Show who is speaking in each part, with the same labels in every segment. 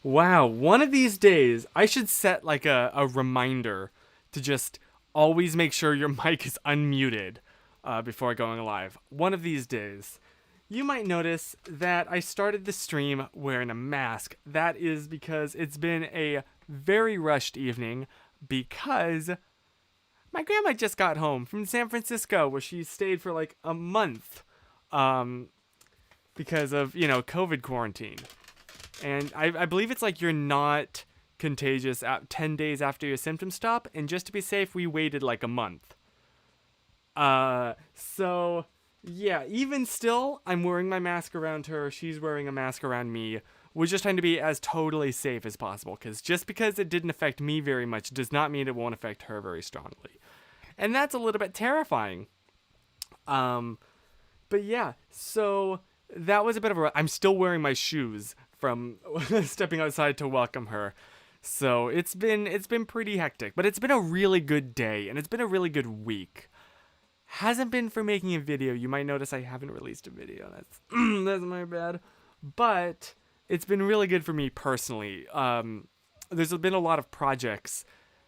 Speaker 1: Wow, one of these days, I should set like a reminder to just always make sure your mic is unmuted before going live. One of these days. You might notice that I started the stream wearing a mask. That is because it's been a very rushed evening because my grandma just got home from San Francisco where she stayed for like a month because of, COVID quarantine. And I believe it's like you're not contagious at 10 days after your symptoms stop. And just to be safe, we waited like a month. So yeah, even still, I'm wearing my mask around her. She's wearing a mask around me. We're just trying to be as totally safe as possible. Because just because it didn't affect me very much does not mean it won't affect her very strongly. And that's a little bit terrifying. But yeah, so that was a bit of a... I'm still wearing my shoes from stepping outside to welcome her. So it's been pretty hectic, but it's been a really good day and it's been a really good week. Hasn't been for making a video. You might notice I haven't released a video. That's my bad. But it's been really good for me personally. There's been a lot of projects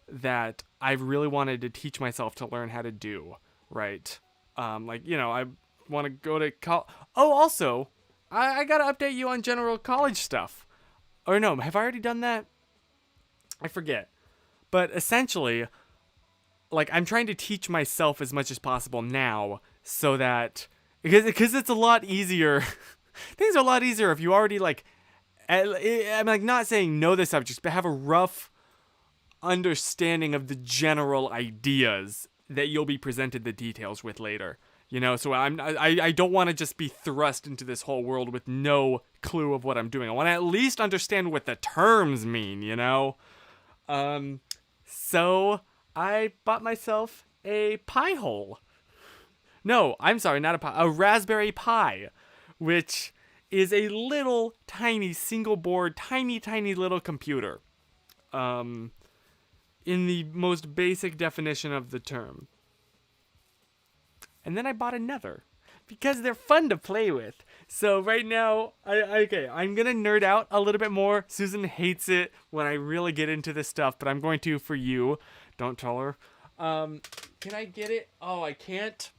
Speaker 1: that I've really wanted to teach myself to learn how to do, right? I want to go to college. Oh, also, I got to update you on general college stuff. Or no, have I already done that? I forget. But essentially, I'm trying to teach myself as much as possible now so that... Because it's a lot easier. Things are a lot easier if you already, I'm, not saying know the subjects, but have a rough understanding of the general ideas that you'll be presented the details with later. So I don't want to just be thrust into this whole world with no clue of what I'm doing. I want to at least understand what the terms mean, So I bought myself a pie hole. No, I'm sorry, not a pie, a Raspberry Pi, which is a little tiny single board, tiny little computer. In the most basic definition of the term. And then I bought another because they're fun to play with. So right now, I'm going to nerd out a little bit more. Susan hates it when I really get into this stuff, but I'm going to for you. Don't tell her. Can I get it? Oh, I can't.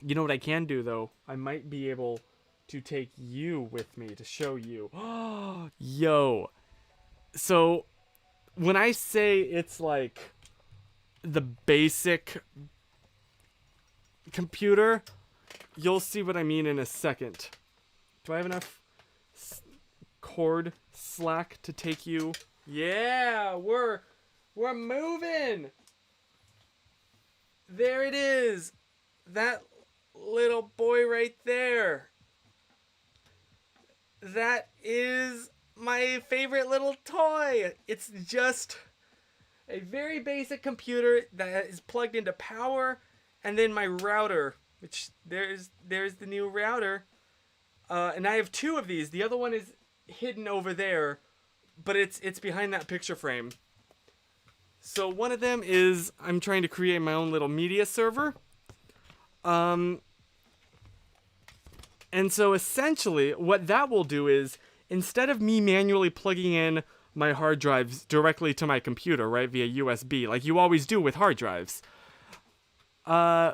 Speaker 1: You know what I can do, though? I might be able to take you with me to show you. Yo. So when I say it's like the basic computer, you'll see what I mean in a second. Do I have enough cord slack to take you? Yeah, we're moving. There it is. That little boy right there. That is my favorite little toy. It's just a very basic computer that is plugged into power. And then my router, which there's the new router. And I have two of these. The other one is hidden over there, but it's behind that picture frame. So one of them is I'm trying to create my own little media server. And so essentially what that will do is instead of me manually plugging in my hard drives directly to my computer, right, via USB, like you always do with hard drives,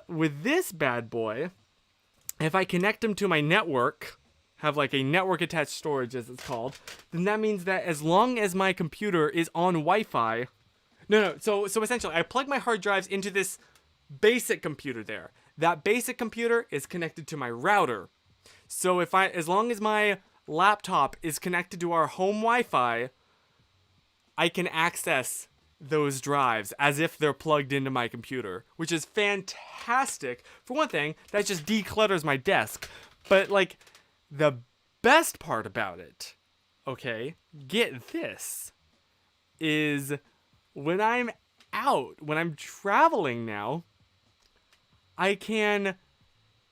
Speaker 1: with this bad boy, if I connect them to my network, have like a network attached storage as it's called, then that means that as long as my computer is on Wi-Fi, so essentially I plug my hard drives into this basic computer there. That basic computer is connected to my router. So as long as my laptop is connected to our home Wi-Fi, I can access those drives as if they're plugged into my computer, which is fantastic. For one thing, that just declutters my desk. But the best part about it, okay, get this, is when I'm traveling now, I can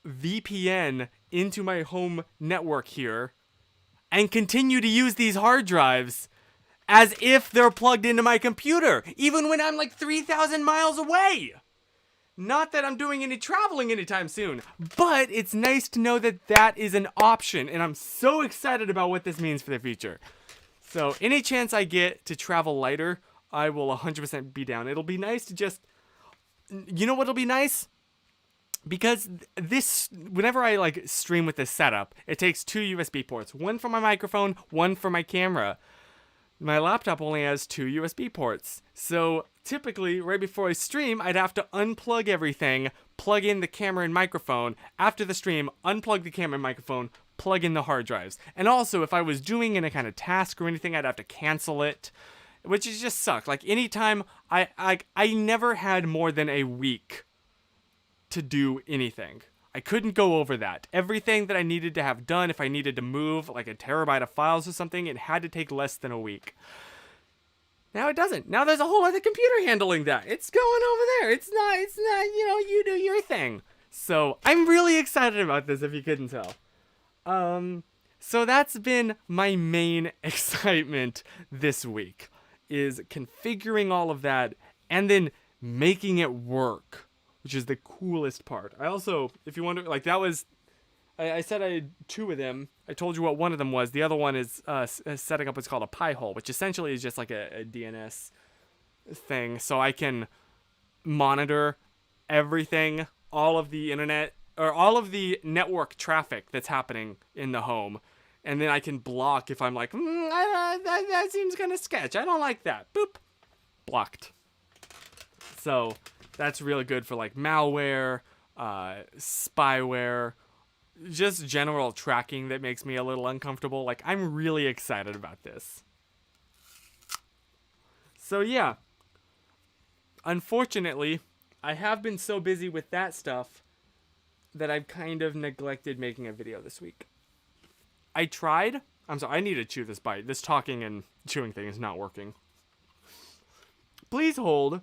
Speaker 1: VPN into my home network here and continue to use these hard drives as if they're plugged into my computer, even when I'm 3,000 miles away. Not that I'm doing any traveling anytime soon, but it's nice to know that that is an option, and I'm so excited about what this means for the future. So any chance I get to travel lighter, I will 100% be down. It'll be nice to just, you know what'll be nice? Because this, whenever I like stream with this setup, it takes 2 USB ports, one for my microphone, one for my camera. My laptop only has 2 USB ports. So typically, right before I stream, I'd have to unplug everything, plug in the camera and microphone. After the stream, unplug the camera and microphone, plug in the hard drives. And also, if I was doing any kind of task or anything, I'd have to cancel it, which is just sucked. Like anytime, I never had more than a week to do anything. I couldn't go over that. Everything that I needed to have done, if I needed to move like a terabyte of files or something, it had to take less than a week. Now it doesn't. Now there's a whole other computer handling that. It's going over there. It's not, you do your thing. So I'm really excited about this, if you couldn't tell. So that's been my main excitement this week, is configuring all of that and then making it work, which is the coolest part. I also, if you wonder, like that was, I said I had 2 of them. I told you what one of them was. The other one is setting up what's called a Pi hole, which essentially is just like a DNS thing. So I can monitor everything, all of the internet, or all of the network traffic that's happening in the home. And then I can block if I'm like, that seems kind of sketch. I don't like that. Boop. Blocked. So that's really good for like malware, spyware, just general tracking that makes me a little uncomfortable. Like, I'm really excited about this. So yeah, unfortunately, I have been so busy with that stuff that I've kind of neglected making a video this week. I tried. I'm sorry, I need to chew this bite. This talking and chewing thing is not working. Please hold.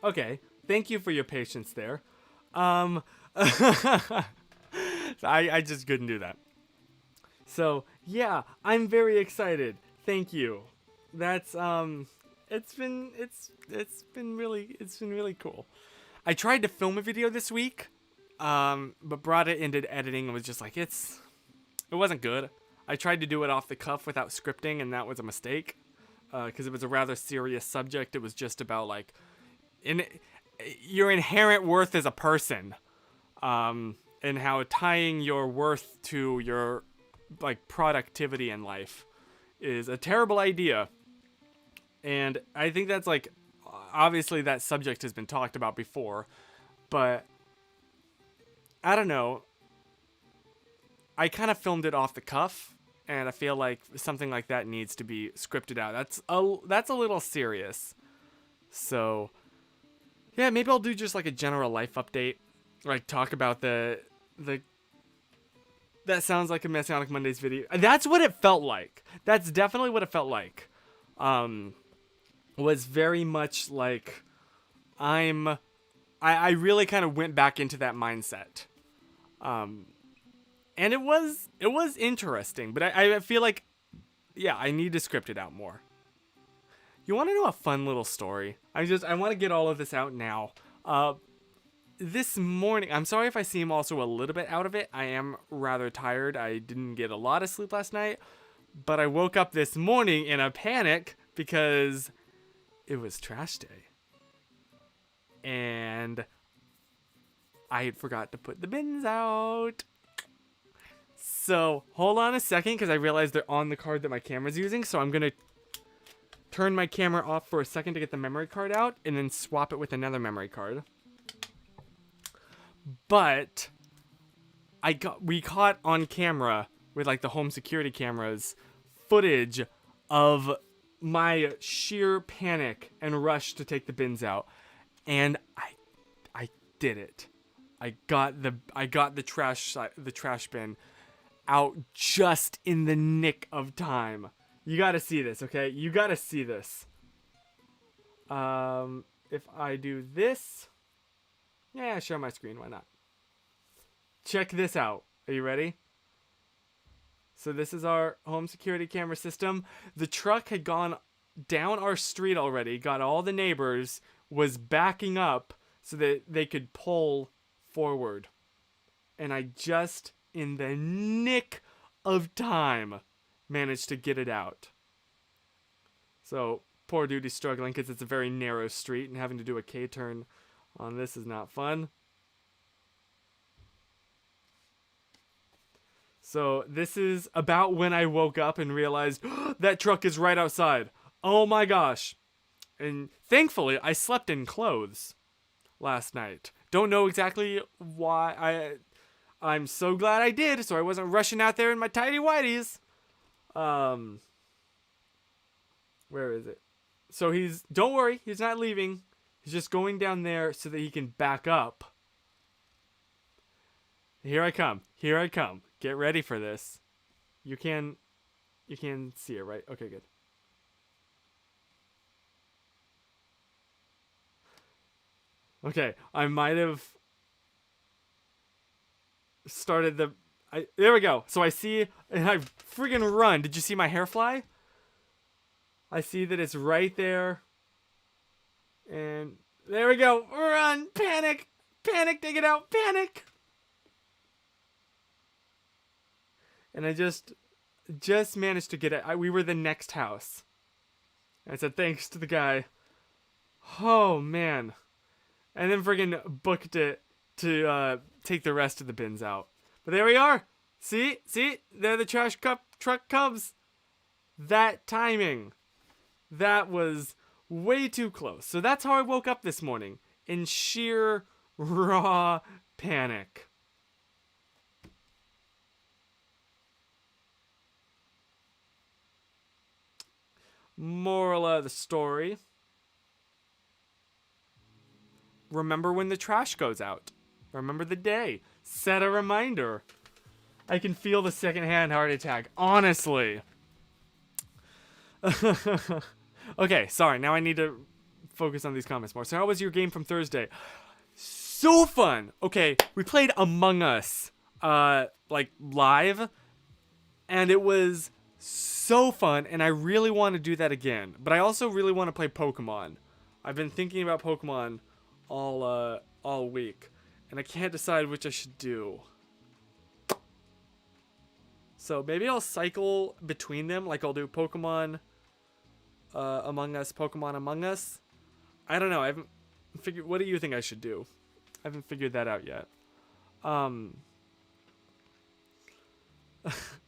Speaker 1: Okay, thank you for your patience there. I just couldn't do that. So yeah, I'm very excited. Thank you. That's it's been really cool. I tried to film a video this week, but brought it into editing and was just like, it wasn't good. I tried to do it off the cuff without scripting, and that was a mistake, because it was a rather serious subject. It was just about like your inherent worth as a person, and how tying your worth to your like productivity in life is a terrible idea. And I think that's like, obviously that subject has been talked about before, but I don't know. I kind of filmed it off the cuff, and I feel like something like that needs to be scripted out. That's a little serious. So yeah, maybe I'll do just like a general life update, like talk about the that sounds like a Messianic Mondays video. That's what it felt like. That's definitely what it felt like. Was very much like I really kind of went back into that mindset. And it was interesting, but I feel like, yeah, I need to script it out more. You want to know a fun little story? I want to get all of this out now. This morning, I'm sorry if I seem also a little bit out of it. I am rather tired. I didn't get a lot of sleep last night, but I woke up this morning in a panic because it was trash day. And I had forgot to put the bins out. So hold on a second, because I realized they're on the card that my camera's using. So I'm going to turn my camera off for a second to get the memory card out and then swap it with another memory card. But we caught on camera with like the home security cameras footage of my sheer panic and rush to take the bins out. And I did it. I got the trash bin out just in the nick of time. You gotta see this, okay? You gotta see this. If I do this, yeah, share my screen. Why not? Check this out. Are you ready? So this is our home security camera system. The truck had gone down our street already, got all the neighbors, was backing up so that they could pull forward. And I just, in the nick of time, managed to get it out. So poor dude is struggling because it's a very narrow street and having to do a K-turn on this is not fun. So this is about when I woke up and realized that truck is right outside. Oh my gosh. And thankfully, I slept in clothes last night. Don't know exactly why. I'm so glad I did, so I wasn't rushing out there in my tidy whities. Where is it? So don't worry, he's not leaving. He's just going down there so that he can back up. Here I come. Here I come. Get ready for this. You can see it, right? Okay, good. Okay, I might have started there we go. So I see, and I friggin' run. Did you see my hair fly? I see that it's right there. And there we go. Run! Panic! Panic! Take it out! Panic! And I just managed to get it. We were the next house. I said thanks to the guy. Oh, man. And then friggin' booked it to take the rest of the bins out. But there we are. See? There the trash truck comes. That timing. That was way too close. So that's how I woke up this morning. In sheer, raw panic. Moral of the story. Remember when the trash goes out. Remember the day. Set a reminder. I can feel the secondhand heart attack. Honestly. Okay, sorry. Now I need to focus on these comments more. So how was your game from Thursday? So fun. Okay, we played Among Us, like live, and it was so fun. And I really want to do that again. But I also really want to play Pokemon. I've been thinking about Pokemon all week, and I can't decide which I should do. So maybe I'll cycle between them. Like I'll do Pokemon Among Us, Pokemon Among Us. I don't know. I haven't figured. What do you think I should do? I haven't figured that out yet.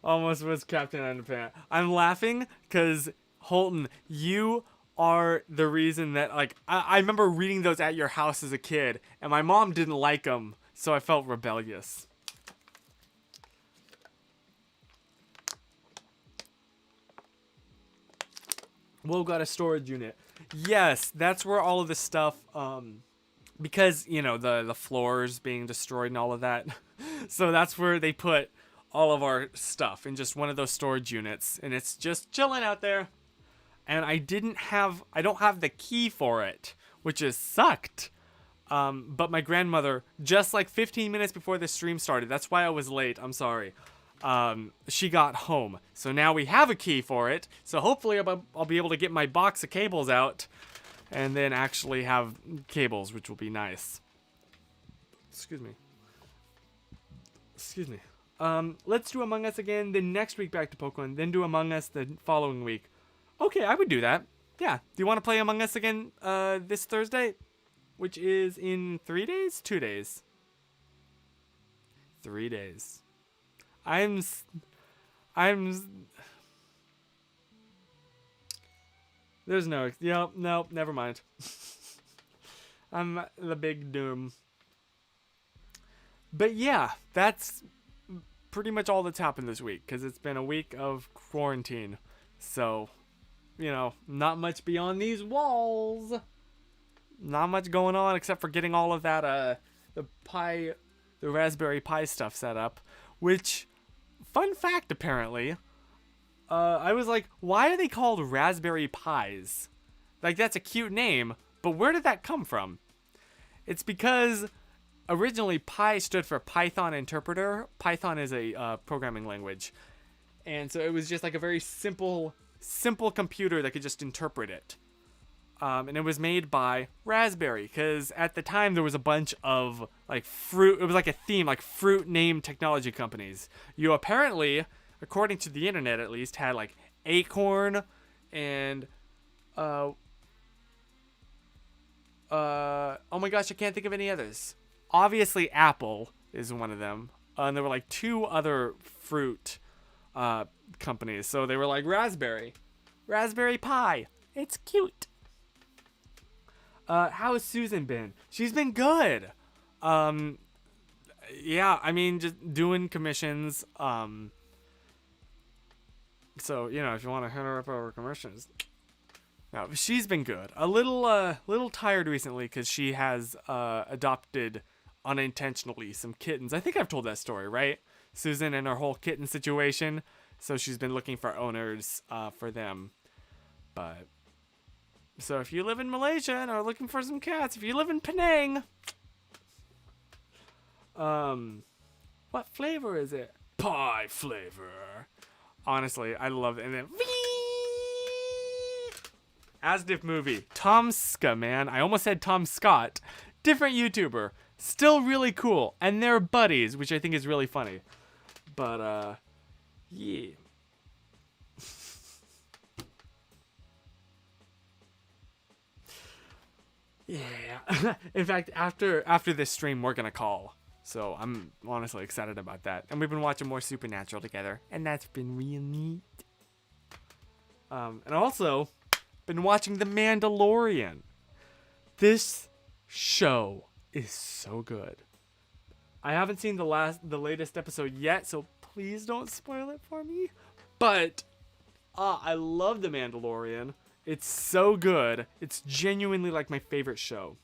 Speaker 1: Almost was Captain Underpants. I'm laughing because Holton, you are the reason that, like, I remember reading those at your house as a kid, and my mom didn't like them, so I felt rebellious. Whoa, got a storage unit. Yes, that's where all of this stuff, because, you know, the floors being destroyed and all of that. So that's where they put all of our stuff in just one of those storage units, and it's just chilling out there. And I don't have the key for it, which has sucked. But my grandmother, just like 15 minutes before the stream started, that's why I was late, I'm sorry. She got home. So now we have a key for it. So hopefully I'll be able to get my box of cables out and then actually have cables, which will be nice. Excuse me. Let's do Among Us again, then next week back to Pokemon, then do Among Us the following week. Okay, I would do that. Yeah. Do you want to play Among Us again this Thursday? Which is in 3 days? 2 days? 3 days. There's no... No, never mind. I'm the big doom. But yeah, that's pretty much all that's happened this week, because it's been a week of quarantine. So... you know, not much beyond these walls. Not much going on except for getting all of that, the Raspberry Pi stuff set up. Which, fun fact apparently, I was like, why are they called Raspberry Pis? Like, that's a cute name, but where did that come from? It's because originally Pi stood for Python Interpreter. Python is a programming language. And so it was just like a very simple computer that could just interpret it. And it was made by Raspberry, because at the time there was a bunch of like fruit. It was like a theme, like fruit name technology companies. You apparently, according to the internet at least, had like Acorn and oh my gosh, I can't think of any others. Obviously, Apple is one of them, and there were like 2 other fruit companies. So they were like Raspberry Pi. It's cute. How has Susan been? She's been good. Yeah, I mean, just doing commissions. So, you know, if you want to hit her up over commissions. No, she's been good. A little tired recently because she has adopted unintentionally some kittens. I think I've told that story, right? Susan and her whole kitten situation. So she's been looking for owners for them. But so if you live in Malaysia and are looking for some cats, if you live in Penang, what flavor is it? Pie flavor. Honestly, I love it. And then Asdiff movie. Tom Ska, man. I almost said Tom Scott. Different YouTuber. Still really cool. And they're buddies, which I think is really funny. But, yeah. Yeah. In fact, after this stream, we're gonna call. So I'm honestly excited about that. And we've been watching more Supernatural together, and that's been real neat. And also been watching The Mandalorian. This show is so good. I haven't seen the latest episode yet, so please don't spoil it for me. But I love The Mandalorian. It's so good. It's genuinely like my favorite show.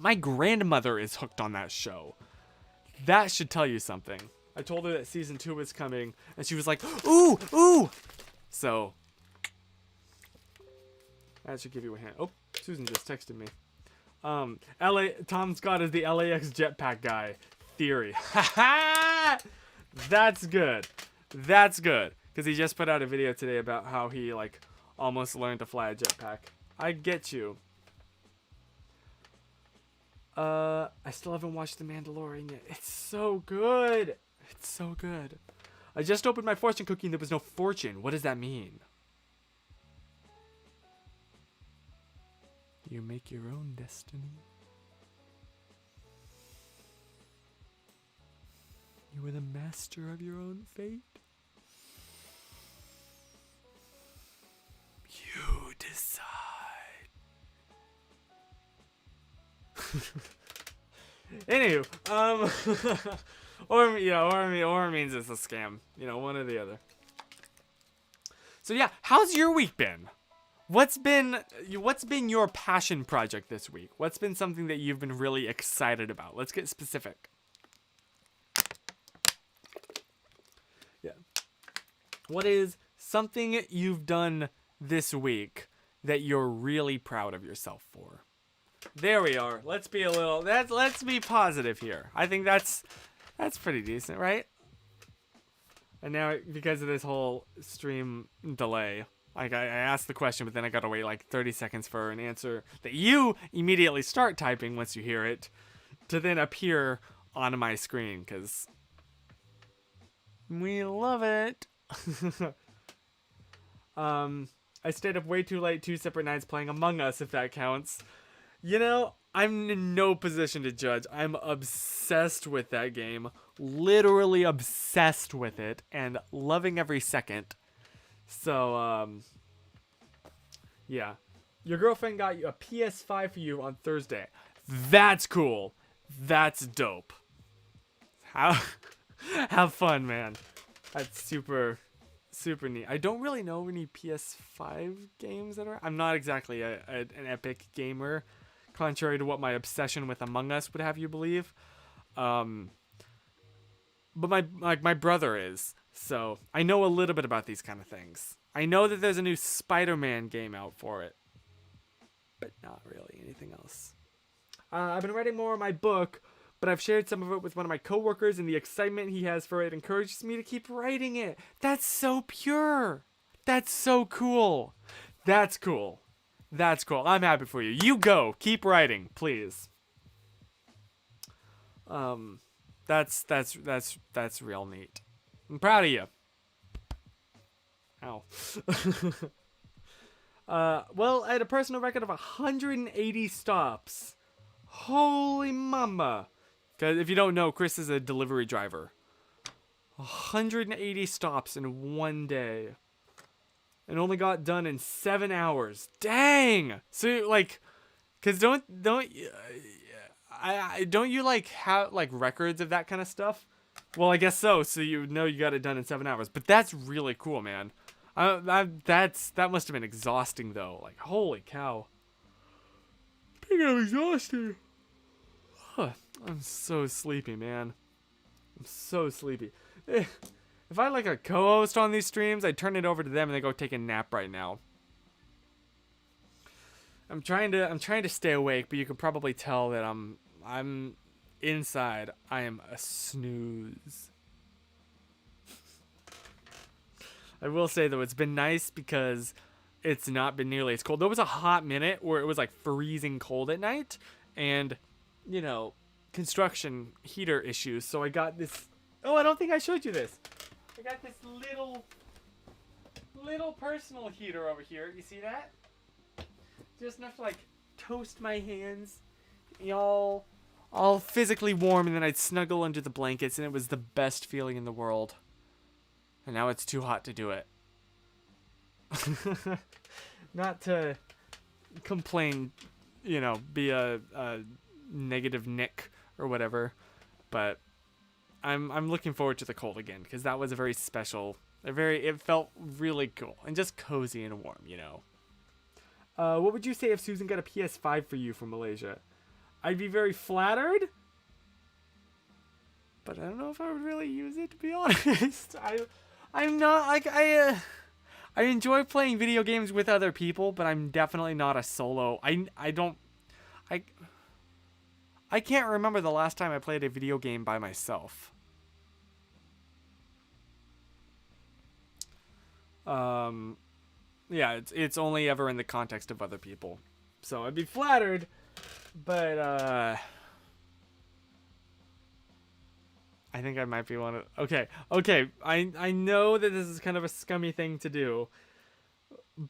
Speaker 1: My grandmother is hooked on that show. That should tell you something. I told her that season 2 was coming, and she was like, ooh, ooh. So that should give you a hint. Oh, Susan just texted me. Tom Scott is the LAX jetpack guy. Theory. That's good. That's good. Because he just put out a video today about how he, like, almost learned to fly a jetpack. I get you. I still haven't watched The Mandalorian yet. It's so good. It's so good. I just opened my fortune cookie and there was no fortune. What does that mean? You make your own destiny. You are the master of your own fate. You decide. Anywho, or means it's a scam. You know, one or the other. So yeah, how's your week been? What's been your passion project this week? What's been something that you've been really excited about? Let's get specific. Yeah. What is something you've done this week that you're really proud of yourself for? There we are. Let's be positive here. I think that's pretty decent, right? And now, because of this whole stream delay, like I asked the question, but then I gotta wait like 30 seconds for an answer that you immediately start typing once you hear it to then appear on my screen, because we love it. I stayed up way too late 2 separate nights playing Among Us, if that counts. You know, I'm in no position to judge. I'm obsessed with that game. Literally obsessed with it and loving every second. So, yeah. Your girlfriend got you a PS5 for you on Thursday. That's cool. That's dope. Have fun, man. That's super neat. I don't really know any PS5 games that are... I'm not exactly an epic gamer, contrary to what my obsession with Among Us would have you believe. But my brother is, so I know a little bit about these kind of things. I know that there's a new Spider-Man game out for it. but not really anything else. I've been writing more of my book, but I've shared some of it with one of my coworkers, and the excitement he has for it encourages me to keep writing it. That's so pure. That's so cool. That's cool. That's cool. I'm happy for you. You go. Keep writing, please. That's real neat. I'm proud of you. Ow. Well, I had a personal record of 180 stops. Holy mama. Because if you don't know, Chris is a delivery driver. 180 stops in one day. And only got done in 7 hours. Dang! So, like, because don't you, like, have, like, records of that kind of stuff? Well, I guess so. So you know you got it done in 7 hours. But that's really cool, man. That must have been exhausting, though. Like, holy cow. Speaking of exhausting. I'm so sleepy, man. I'm so sleepy. If I had like a co-host on these streams, I'd turn it over to them and they go take a nap right now. I'm trying to stay awake, but you can probably tell that I'm inside. I am a snooze. I will say though, it's been nice because it's not been nearly as cold. There was a hot minute where it was like freezing cold at night, and you know, construction heater issues. So I got this. Oh, I don't think I showed you this. I got this little personal heater over here. You see that? Just enough to like toast my hands, all physically warm, and then I'd snuggle under the blankets, and it was the best feeling in the world. And now it's too hot to do it. Not to complain, you know, be a negative Nick or whatever, but I'm looking forward to the cold again, because that was a very special, it felt really cool and just cozy and warm, you know. What would you say if Susan got a PS5 for you from Malaysia? I'd be very flattered, but I don't know if I would really use it, to be honest. I'm not like I enjoy playing video games with other people, but I'm definitely not a solo. I can't remember the last time I played a video game by myself. Yeah, it's only ever in the context of other people. So I'd be flattered, but I think I might be one of... Okay. I know that this is kind of a scummy thing to do,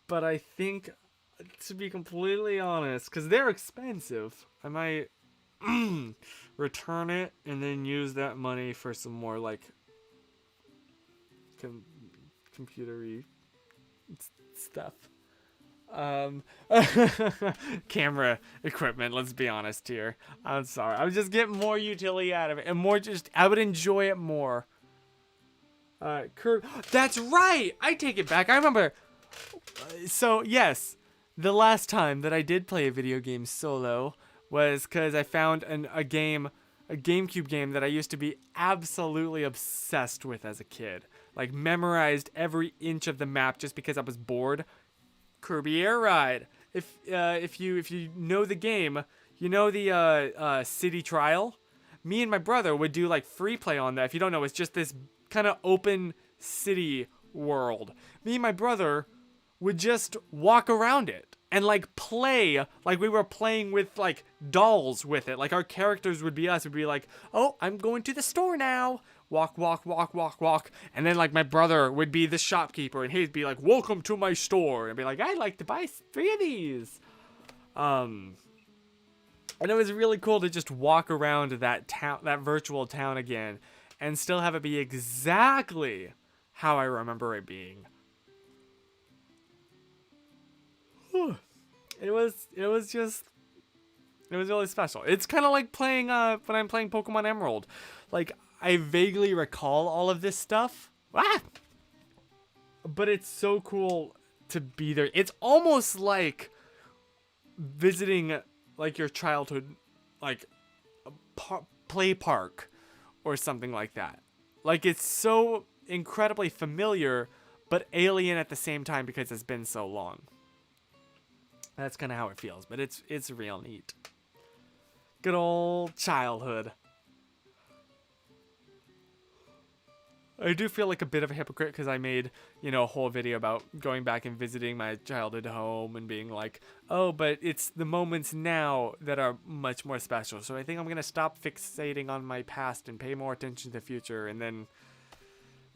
Speaker 1: but I think, to be completely honest, because they're expensive, I might return it and then use that money for some more, like, computery stuff. Camera equipment, let's be honest here. I'm sorry. I would just get more utility out of it, and more just, I would enjoy it more. That's right! I take it back. I remember. So, yes, the last time that I did play a video game solo was because I found a GameCube game that I used to be absolutely obsessed with as a kid. Like, memorized every inch of the map just because I was bored. Kirby Air Ride. If you know the game, you know the City Trial. Me and my brother would do like free play on that. If you don't know, it's just this kind of open city world. Me and my brother would just walk around it and like play like we were playing with like dolls with it. Like our characters would be us. We'd be like, oh, I'm going to the store now. Walk, walk, walk, walk, walk. And then, like, my brother would be the shopkeeper, and he'd be like, welcome to my store. And be like, I'd like to buy 3 of these. And it was really cool to just walk around that town, that virtual town again, and still have it be exactly how I remember it being. It was really special. It's kind of like playing, when I'm playing Pokemon Emerald. Like, I vaguely recall all of this stuff. But it's so cool to be there. It's almost like visiting like your childhood, like play park or something like that. Like, it's so incredibly familiar, but alien at the same time because it's been so long. That's kind of how it feels, but it's real neat. Good old childhood. I do feel like a bit of a hypocrite because I made, a whole video about going back and visiting my childhood home and being like, oh, but it's the moments now that are much more special. So I think I'm going to stop fixating on my past and pay more attention to the future. And then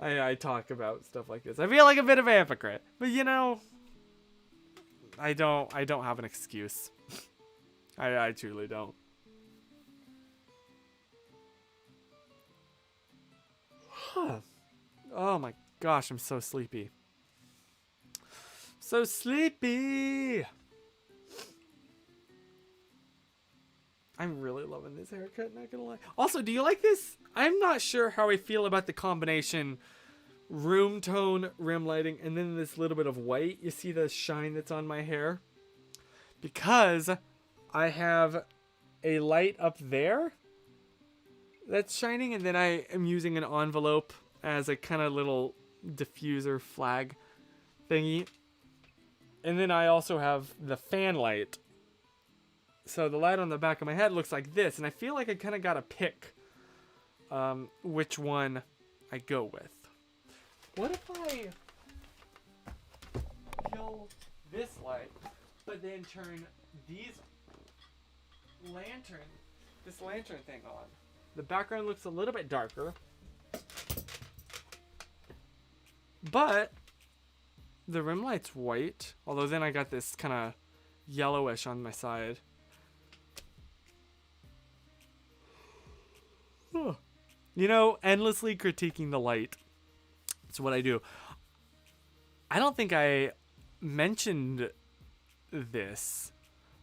Speaker 1: I talk about stuff like this. I feel like a bit of a hypocrite, but I don't have an excuse. I truly don't. Oh my gosh, I'm so sleepy. So sleepy. I'm really loving this haircut, not gonna lie. Also, do you like this? I'm not sure how I feel about the combination room tone, rim lighting, and then this little bit of white. You see the shine that's on my hair? Because I have a light up there that's shining, and then I am using an envelope as a kind of little diffuser flag thingy. And then I also have the fan light. So the light on the back of my head looks like this, and I feel like I kind of got to pick which one I go with. What if I kill this light, but then turn this lantern thing on? The background looks a little bit darker, but the rim light's white. Although then I got this kind of yellowish on my side. Endlessly critiquing the light. That's what I do. I don't think I mentioned this,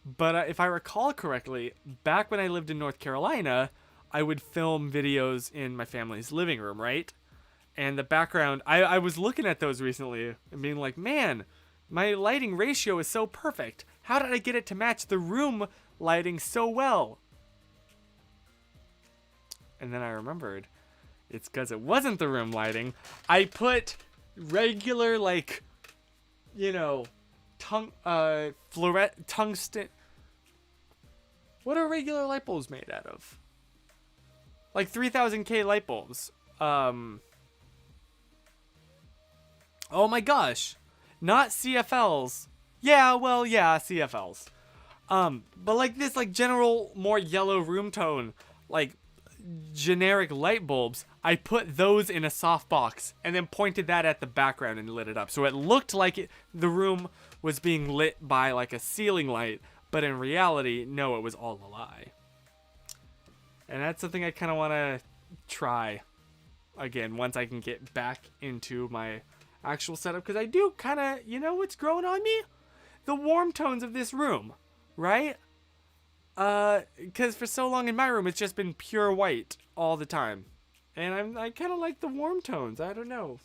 Speaker 1: but if I recall correctly, back when I lived in North Carolina, I would film videos in my family's living room, right? And the background, I was looking at those recently and being like, man, my lighting ratio is so perfect. How did I get it to match the room lighting so well? And then I remembered, it's because it wasn't the room lighting. I put regular, tungsten. What are regular light bulbs made out of? Like 3000K light bulbs. Oh my gosh. Not CFLs. Yeah, CFLs. But like this, general, more yellow room tone, generic light bulbs, I put those in a softbox and then pointed that at the background and lit it up. So it looked like the room was being lit by a ceiling light, but in reality, no, it was all a lie. And that's something I kind of want to try again once I can get back into my actual setup, because I do kind of, what's growing on me? The warm tones of this room, right? Because for so long in my room, it's just been pure white all the time. And I kind of like the warm tones. I don't know.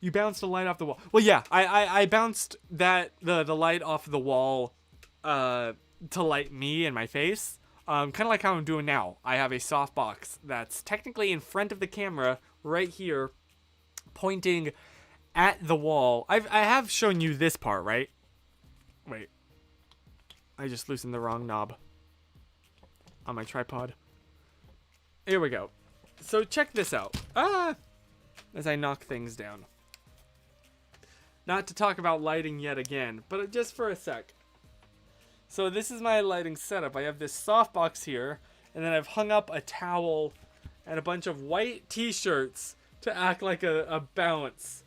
Speaker 1: You bounced the light off the wall. Well, yeah, I bounced the light off the wall to light me and my face. Kind of like how I'm doing now. I have a softbox that's technically in front of the camera right here, pointing at the wall. I have shown you this part, right? Wait. I just loosened the wrong knob on my tripod. Here we go. So check this out. As I knock things down. Not to talk about lighting yet again, but just for a sec. So this is my lighting setup. I have this softbox here, and then I've hung up a towel and a bunch of white t-shirts to act like a bounce.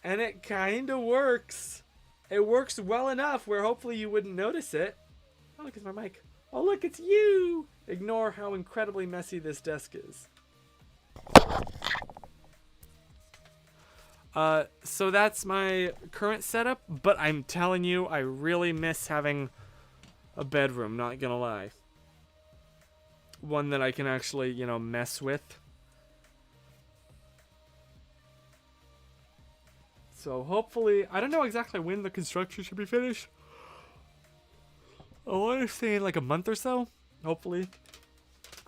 Speaker 1: And it kind of works. It works well enough where hopefully you wouldn't notice it. Oh, look, it's my mic. Oh, look, it's you. Ignore how incredibly messy this desk is. So that's my current setup, but I'm telling you, I really miss having a bedroom, not gonna lie. One that I can actually, mess with. So hopefully, I don't know exactly when the construction should be finished. I want to say in a month or so, hopefully.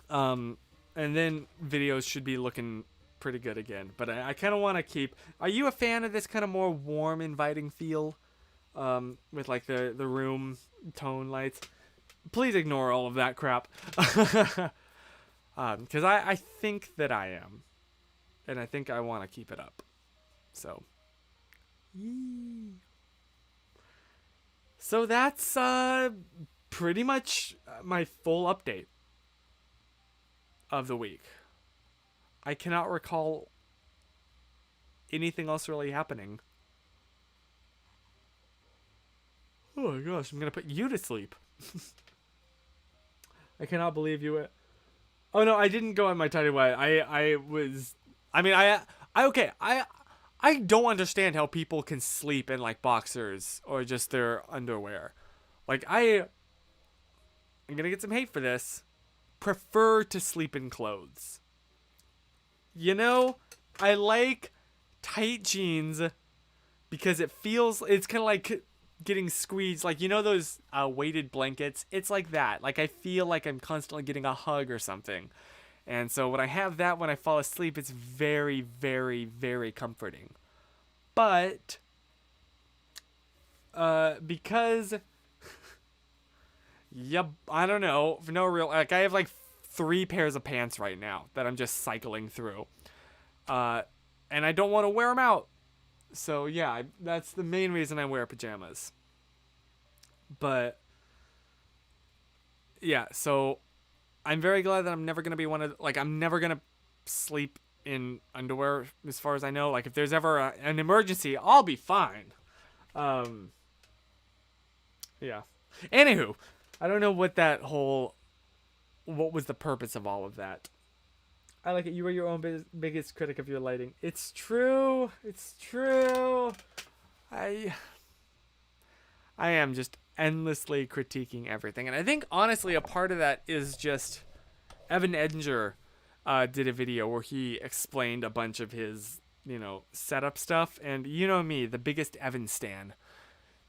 Speaker 1: And then videos should be looking pretty good again. But I kind of want to keep. Are you a fan of this kind of more warm, inviting feel, with like the room tone lights? Please ignore all of that crap, because I think that I am, and I think I want to keep it up. So, yee. So that's pretty much my full update of the week. I cannot recall anything else really happening. Oh my gosh, I'm gonna put you to sleep. I cannot believe you. Oh no, I didn't go on my tidy white. I was. I mean, okay. I don't understand how people can sleep in like boxers or just their underwear. Like I'm gonna get some hate for this. Prefer to sleep in clothes. You know, I like tight jeans because it's kind of like getting squeezed. Like, you know those weighted blankets? It's like that. Like, I feel like I'm constantly getting a hug or something. And so when I have that, when I fall asleep, it's very, very, very comforting. But, because, yep, I don't know, for no real, like, I have like 3 pairs of pants right now that I'm just cycling through. And I don't want to wear them out. So yeah, that's the main reason I wear pajamas. But yeah, so I'm very glad that I'm never gonna be I'm never gonna sleep in underwear as far as I know. Like if there's ever an emergency, I'll be fine. Yeah. Anywho, I don't know what was the purpose of all of that. I like it. You are your own biggest critic of your lighting. It's true. It's true. I am just endlessly critiquing everything. And I think, honestly, a part of that is just Evan Edinger did a video where he explained a bunch of his, setup stuff. And you know me, the biggest Evan stan.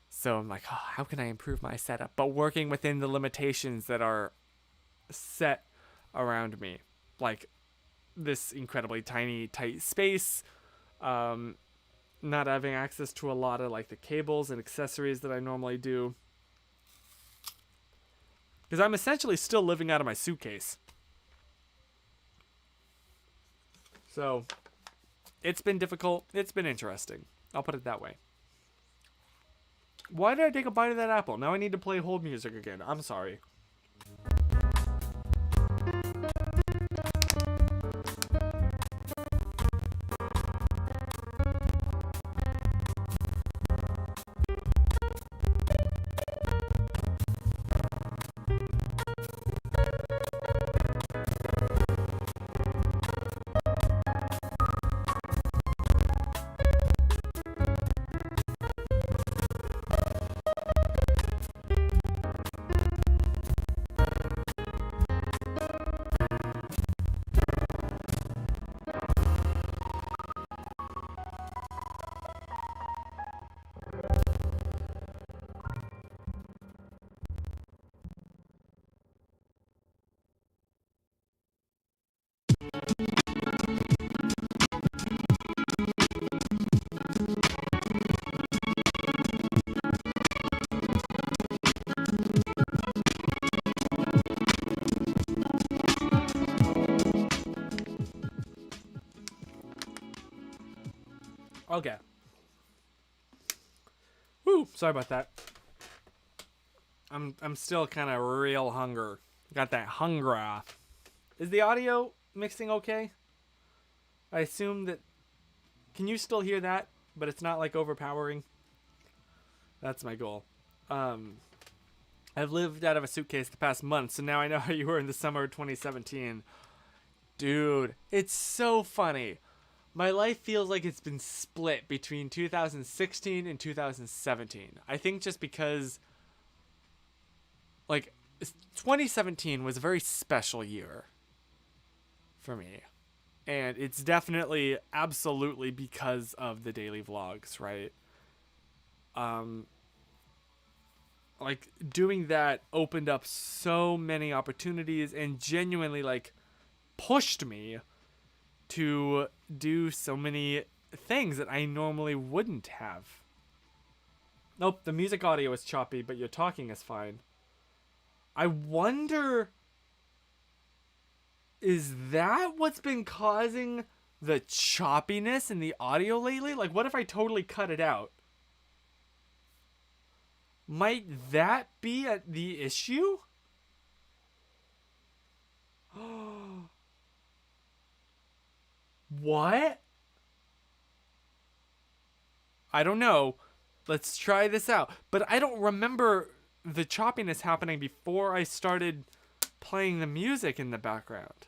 Speaker 1: So I'm like, oh, how can I improve my setup? But working within the limitations that are set around me. Like, this incredibly tiny, tight space, not having access to a lot of like the cables and accessories that I normally do, because I'm essentially still living out of my suitcase. So it's been difficult. It's been interesting. I'll put it that way. Why did I take a bite of that apple? Now I need to play hold music again. I'm sorry. Okay. Woo, sorry about that. I'm still kind of real hunger. Got that hunger. Is the audio mixing okay? I assume that. Can you still hear that? But it's not like overpowering. That's my goal. I've lived out of a suitcase the past month, so now I know how you were in the summer of 2017. Dude, it's so funny. My life feels like it's been split between 2016 and 2017. I think just because, like, 2017 was a very special year for me. And it's definitely, absolutely because of the daily vlogs, right? Like, doing that opened up so many opportunities and genuinely, like, pushed me to do so many things that I normally wouldn't have. Nope, the music audio is choppy, but your talking is fine. I wonder, is that what's been causing the choppiness in the audio lately? Like, what if I totally cut it out? Might that be the issue? What? I don't know. Let's try this out. But I don't remember the choppiness happening before I started playing the music in the background.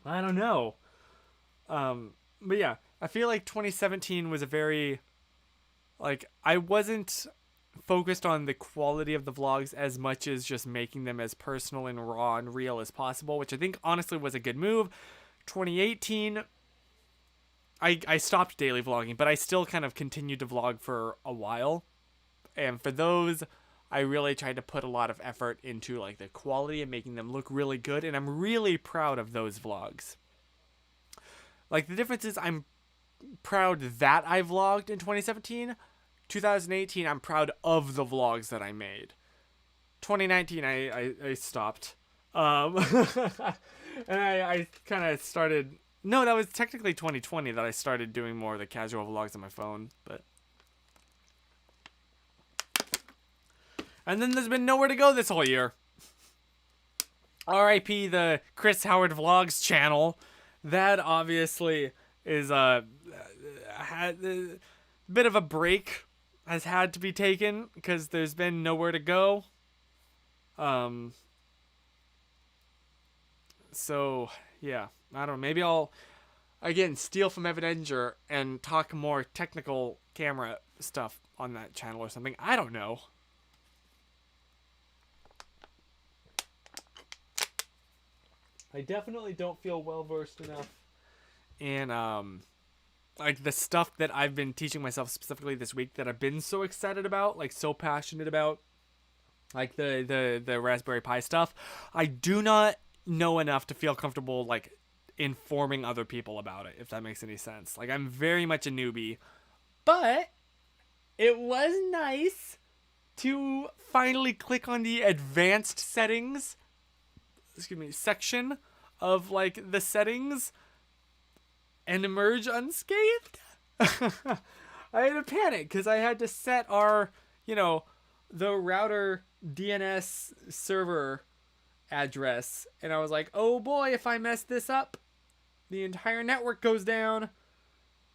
Speaker 1: I don't know. But yeah, I feel like 2017 was a very, like, I wasn't focused on the quality of the vlogs as much as just making them as personal and raw and real as possible, which I think honestly was a good move. 2018, I stopped daily vlogging, but I still kind of continued to vlog for a while. And for those, I really tried to put a lot of effort into like the quality and making them look really good, and I'm really proud of those vlogs. Like, the difference is I'm proud that I vlogged in 2017. 2018, I'm proud of the vlogs that I made. 2019, I stopped. And I kind of started... No, that was technically 2020 that I started doing more of the casual vlogs on my phone, but... And then there's been nowhere to go this whole year. R.I.P. the Chris Howard Vlogs channel. That obviously is had a bit of a break has had to be taken because there's been nowhere to go. So yeah, I don't know. Maybe I'll again steal from Evidenger and talk more technical camera stuff on that channel or something. I don't know. I definitely don't feel well versed enough in like the stuff that I've been teaching myself specifically this week that I've been so excited about, like so passionate about, like the Raspberry Pi stuff. I do not know enough to feel comfortable like informing other people about it, if that makes any sense. Like, I'm very much a newbie, but it was nice to finally click on the advanced settings section of like the settings and emerge unscathed. I had to panic because I had to set our, the router DNS server address, and I was like, oh boy, if I mess this up, the entire network goes down.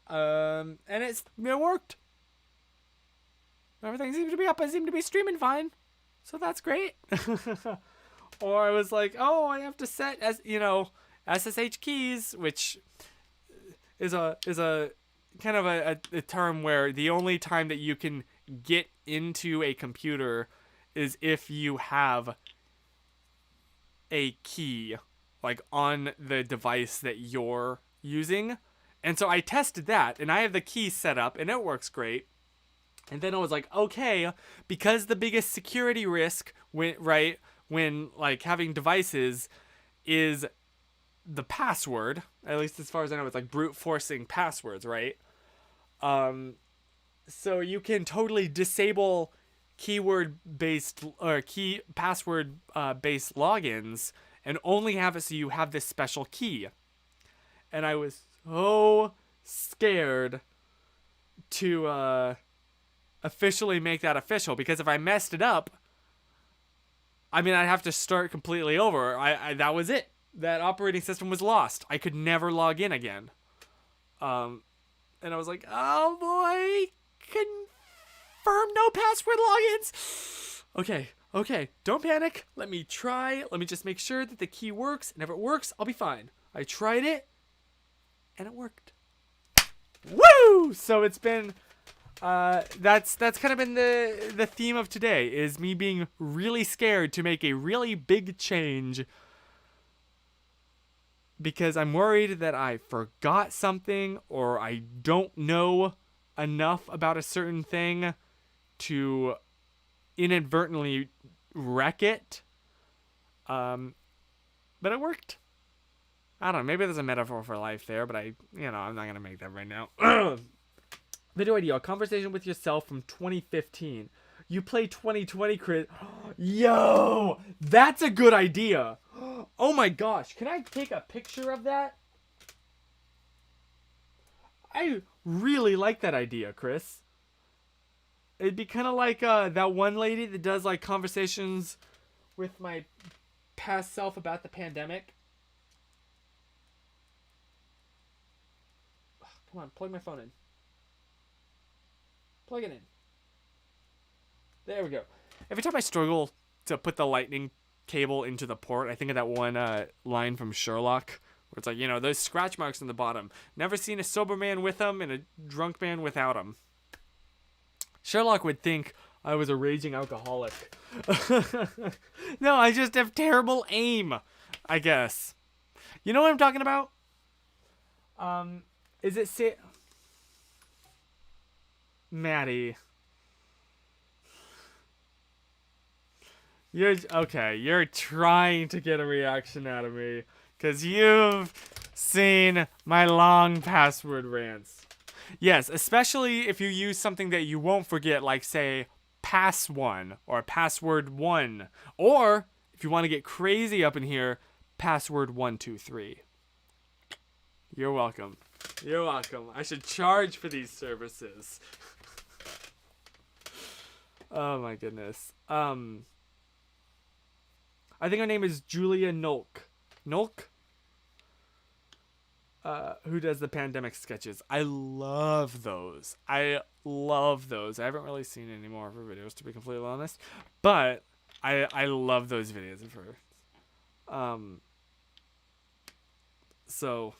Speaker 1: And it worked. Everything seems to be up. I seem to be streaming fine, so that's great. Or I was like, oh, I have to set SSH keys, which is a kind of a term where the only time that you can get into a computer is if you have a key like on the device that you're using. And so I tested that, and I have the key set up, and it works great. And then I was like, okay, because the biggest security risk when like having devices is the password, at least as far as I know, it's like brute forcing passwords, right? So you can totally disable keyword based or password based logins and only have it so you have this special key. And I was so scared to officially make that official, because if I messed it up, I mean, I'd have to start completely over. That was it. That operating system was lost. I could never log in again. And I was like, oh boy, confirm no password logins. Okay, don't panic. Let me try. Let me just make sure that the key works. And if it works, I'll be fine. I tried it, and it worked. Woo! So it's been... that's kind of been the theme of today, is me being really scared to make a really big change because I'm worried that I forgot something or I don't know enough about a certain thing to inadvertently wreck it. But it worked. I don't know. Maybe there's a metaphor for life there, but I'm not going to make that right now. Video idea. A conversation with yourself from 2015. You play 2020, Chris. Yo! That's a good idea. Oh my gosh. Can I take a picture of that? I really like that idea, Chris. It'd be kind of like that one lady that does like conversations with my past self about the pandemic. Come on, plug my phone in. Plug it in. There we go. Every time I struggle to put the lightning cable into the port, I think of that one line from Sherlock where it's like, those scratch marks on the bottom. Never seen a sober man with them and a drunk man without them. Sherlock would think I was a raging alcoholic. No, I just have terrible aim, I guess. You know what I'm talking about? Is it Maddie? You're trying to get a reaction out of me because you've seen my long password rants. Yes, especially if you use something that you won't forget, like say pass1 or password 1, or if you want to get crazy up in here, password 123. You're welcome. You're welcome. I should charge for these services. Oh my goodness. I think her name is Julia Nolk. Nolk? Who does the pandemic sketches. I love those. I haven't really seen any more of her videos, to be completely honest. But I love those videos of her. So,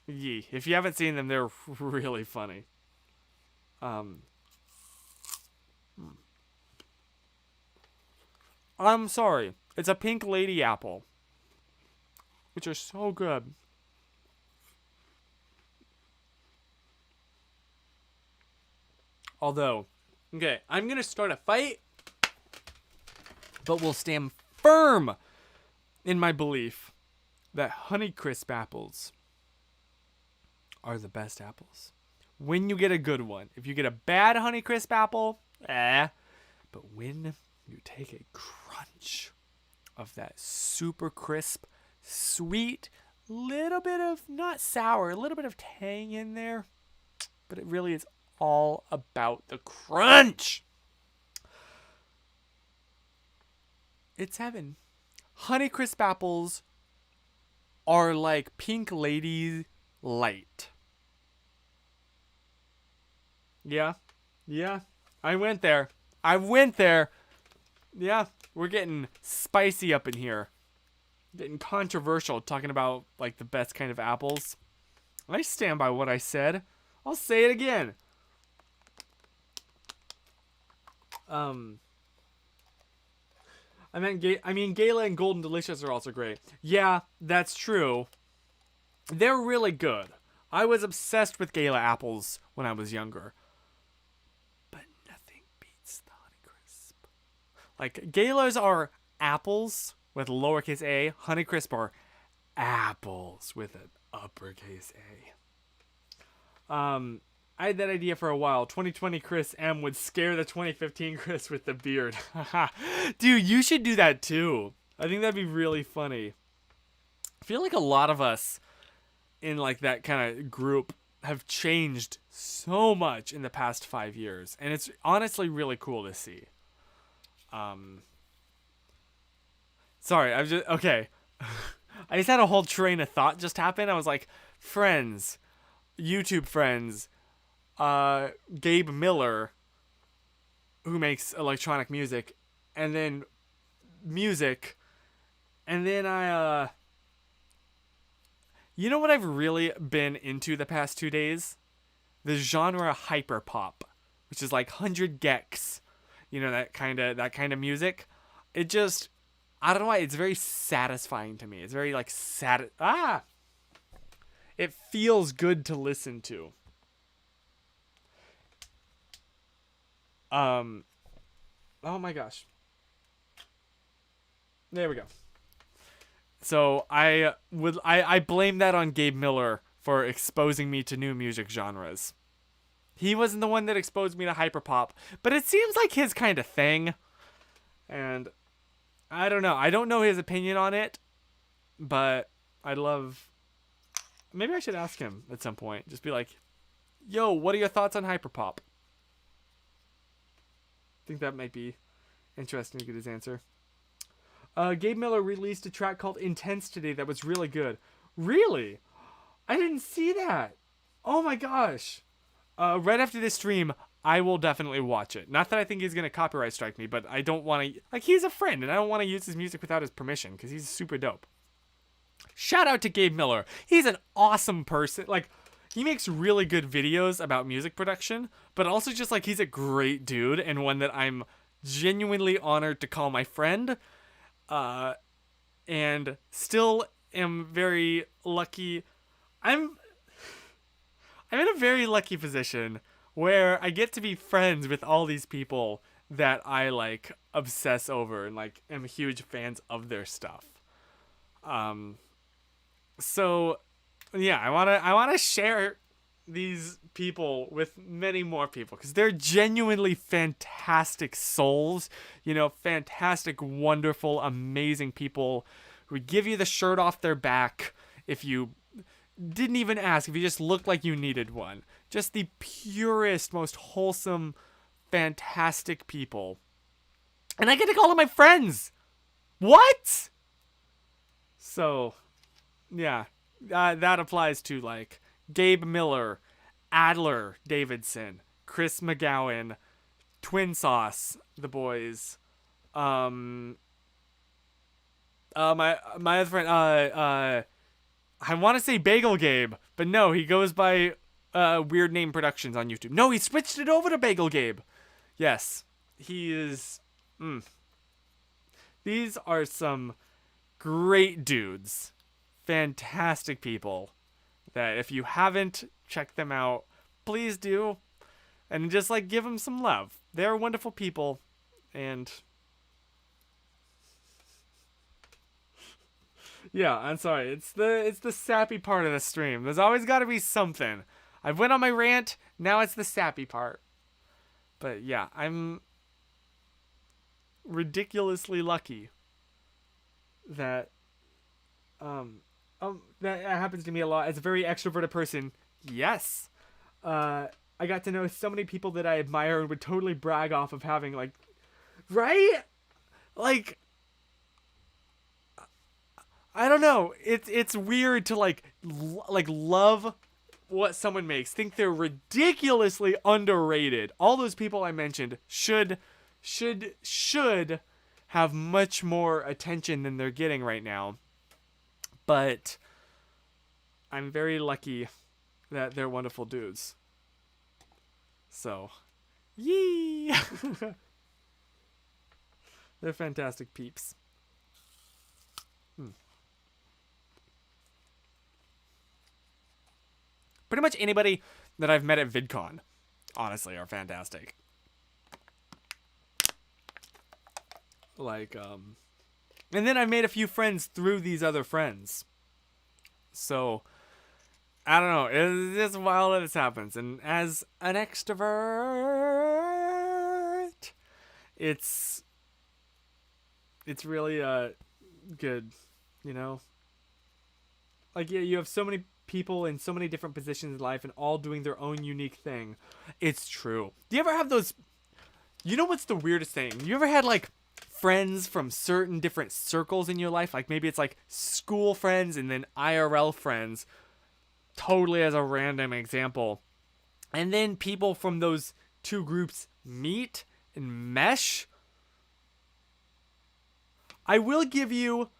Speaker 1: yeah, if you haven't seen them, they're really funny. I'm sorry. It's a pink lady apple, which are so good. Although, okay, I'm going to start a fight, but will stand firm in my belief that Honeycrisp apples are the best apples. When you get a good one. If you get a bad Honeycrisp apple, but when you take a crunch of that super crisp, sweet, little bit of, not sour, a little bit of tang in there, but it really is all about the crunch. It's heaven. Honeycrisp apples are like Pink Lady light. Yeah. I went there. Yeah, we're getting spicy up in here. Getting controversial, talking about like the best kind of apples. I stand by what I said. I'll say it again. Gala and Golden Delicious are also great. Yeah, that's true. They're really good. I was obsessed with Gala apples when I was younger. But nothing beats the Honeycrisp. Like, Galas are apples with lowercase a. Honeycrisp are apples with an uppercase a. I had that idea for a while. 2020 Chris M would scare the 2015 Chris with the beard. Dude, you should do that too. I think that'd be really funny. I feel like a lot of us in like that kind of group have changed so much in the past 5 years. And it's honestly really cool to see. Sorry, okay. I just had a whole train of thought just happen. I was like, friends, YouTube friends, Gabe Miller, who makes electronic music, and then music, and then you know what I've really been into the past 2 days? The genre hyperpop, which is like 100 gecs, that kind of music. It just, I don't know why, it's very satisfying to me. It's very like it feels good to listen to. Um, oh my gosh. There we go. So I blame that on Gabe Miller for exposing me to new music genres. He wasn't the one that exposed me to hyperpop, but it seems like his kind of thing. And I don't know. I don't know his opinion on it, but I love. Maybe I should ask him at some point. Just be like, "Yo, what are your thoughts on hyperpop?" I think that might be interesting to get his answer. Gabe Miller released a track called Intense today that was really good. Really? I didn't see that. Oh my gosh. Right after this stream, I will definitely watch it. Not that I think he's going to copyright strike me, but I don't want to... Like, he's a friend, and I don't want to use his music without his permission, because he's super dope. Shout out to Gabe Miller. He's an awesome person. Like, he makes really good videos about music production, but also just, like, he's a great dude, and one that I'm genuinely honored to call my friend. And still am very lucky. I'm in a very lucky position where I get to be friends with all these people that I like obsess over and like am huge fans of their stuff. So yeah, I want to share these people with many more people because they're genuinely fantastic souls, you know, fantastic, wonderful, amazing people who would give you the shirt off their back if you didn't even ask, if you just looked like you needed one. Just the purest, most wholesome, fantastic people. And I get to call them my friends. What? So, yeah, that applies to like Gabe Miller, Adler Davidson, Chris McGowan, Twin Sauce, the boys, my other friend, I want to say Bagel Gabe, but no, he goes by Weird Name Productions on YouTube. No, he switched it over to Bagel Gabe. Yes, he is. These are some great dudes, fantastic people. That if you haven't checked them out, please do, and just like give them some love. They're wonderful people, and yeah, I'm sorry. It's the sappy part of the stream. There's always got to be something. I've went on my rant. Now it's the sappy part. But yeah, I'm ridiculously lucky that that happens to me a lot. As a very extroverted person, yes. I got to know so many people that I admire and would totally brag off of having, like, right? Like, I don't know. It's weird to like love what someone makes. Think they're ridiculously underrated. All those people I mentioned should have much more attention than they're getting right now. But I'm very lucky that they're wonderful dudes. So, yee! They're fantastic peeps. Pretty much anybody that I've met at VidCon, honestly, are fantastic. Like, and then I made a few friends through these other friends. So, I don't know. It's just wild that this happens. And as an extrovert, it's really good, you know? Like, yeah, you have so many people in so many different positions in life and all doing their own unique thing. It's true. Do you ever have those... You know what's the weirdest thing? You ever had, like, friends from certain different circles in your life? Like, maybe it's, like, school friends and then IRL friends. Totally as a random example. And then people from those two groups meet and mesh. I'll give you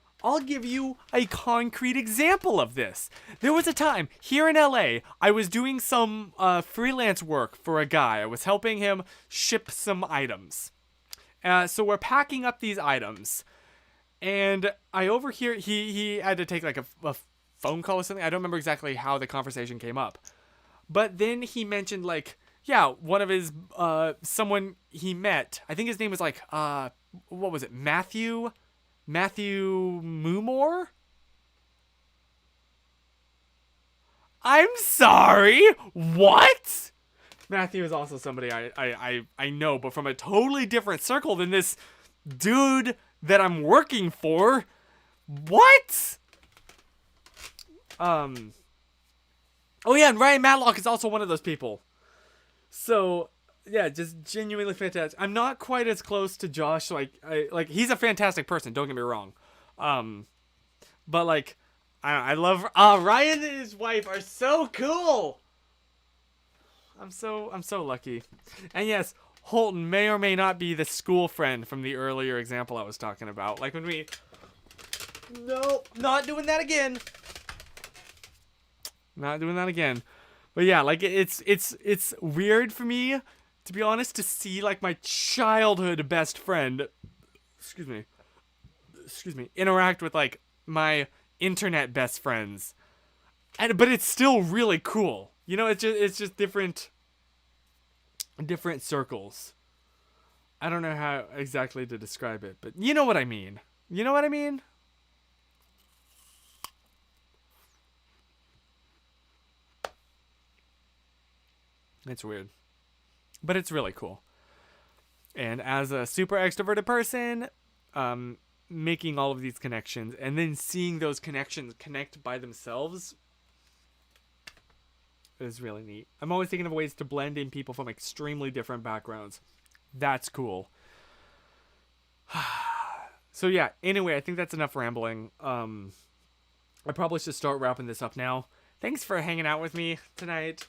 Speaker 1: a concrete example of this. There was a time here in LA, I was doing some freelance work for a guy. I was helping him ship some items. So we're packing up these items. And I overhear, he had to take like a phone call or something. I don't remember exactly how the conversation came up. But then he mentioned like yeah, one of his someone he met. I think his name was like what was it? Matthew Moomore? I'm sorry. What? Matthew is also somebody I know, but from a totally different circle than this dude that I'm working for. What? Oh yeah, and Ryan Matlock is also one of those people. So yeah, just genuinely fantastic. I'm not quite as close to Josh. Like he's a fantastic person. Don't get me wrong. Um, but like I love Ryan and his wife are so cool. I'm so lucky. And yes, Holton may or may not be the school friend from the earlier example I was talking about. Like when we no, not doing that again. Not doing that again. But yeah, like it's weird for me, to be honest, to see like my childhood best friend, excuse me, interact with like my internet best friends, but it's still really cool. You know, it's just different circles. I don't know how exactly to describe it, but you know what I mean. You know what I mean? It's weird, but it's really cool. And as a super extroverted person, making all of these connections and then seeing those connections connect by themselves is really neat. I'm always thinking of ways to blend in people from extremely different backgrounds. That's cool. So yeah, anyway, I think that's enough rambling. I probably should start wrapping this up now. Thanks for hanging out with me tonight.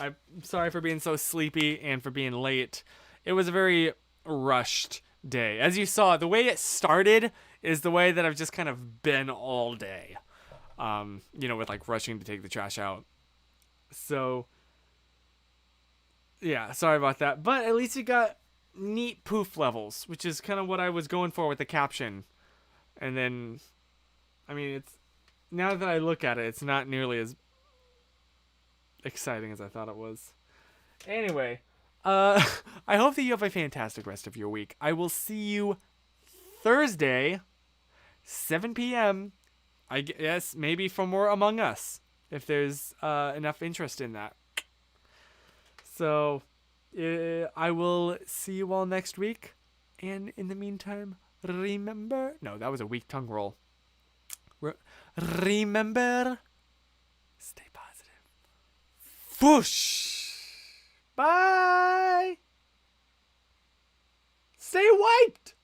Speaker 1: I'm sorry for being so sleepy and for being late. It was a very rushed day. As you saw, the way it started is the way that I've just kind of been all day. With like rushing to take the trash out. So, yeah, sorry about that. But at least it got neat poof levels, which is kind of what I was going for with the caption. And then, I mean, it's now that I look at it, it's not nearly as exciting as I thought it was. Anyway, I hope that you have a fantastic rest of your week. I will see you Thursday, 7 p.m. I guess maybe for more Among Us, if there's enough interest in that. So, I will see you all next week. And in the meantime, remember... No, that was a weak tongue roll. Remember... Stay positive. Whoosh! Bye! Stay wiped!